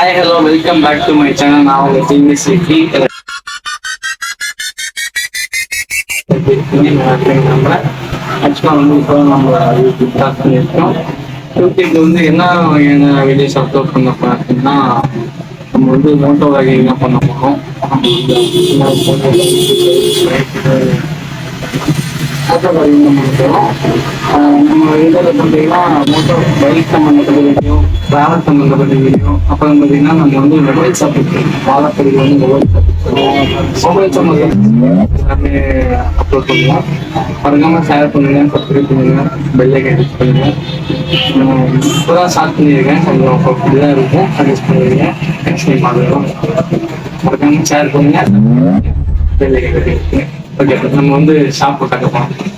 Hi hello welcome back to my channel. நான் உங்க GS city நம்ம ஆக்சுவலாக வந்து இப்போ நம்ம யூடியூப் ஸ்டார்ட் பண்ணியிருக்கோம். யூடியூப்ல வந்து என்ன வகையான வீடியோஸ் அப்லோட் பண்ண பார்த்தீங்கன்னா, நம்ம வந்து மோட்டோ வகைலாம் பண்ண போகிறோம். மோட்டோ வகையில் நம்ம இருக்கிறோம். நம்ம இதில் பார்த்தீங்கன்னா மோட்டோ பைக் சம்மந்தப்பட்ட வீடியோ, டிராவல் சம்மந்தப்பட்ட வீடியோ, அப்புறம் பார்த்தீங்கன்னா நம்ம வந்து மொபைல் ஷாப்பிங் வாழப்படியில் வந்து மொபைல் சம்மந்தப்பட்ட எல்லாமே அப்லோட் பண்ணுவோம். மறக்காமல் ஷேர் பண்ணுங்கள், சப்ஸ்கிரைப் பண்ணுங்கள், பெல் ஐக்கன் கிளிக் பண்ணுங்கள். இப்போ தான் ஸ்டார்ட் பண்ணியிருக்கேன், கொஞ்சம் ஃபுல்லாக இருக்கும், சஜஸ்ட் பண்ணுவீங்க. நெக்ஸ்ட் டைம் பார்க்கலாம். மறக்காமல் ஷேர் பண்ணுங்கள், பெல் ஐக்கன் கிளிக் பண்ணுங்கள். ஓகே, நம்ம வந்து ஷாப்பை கட்ட போகிறோம்.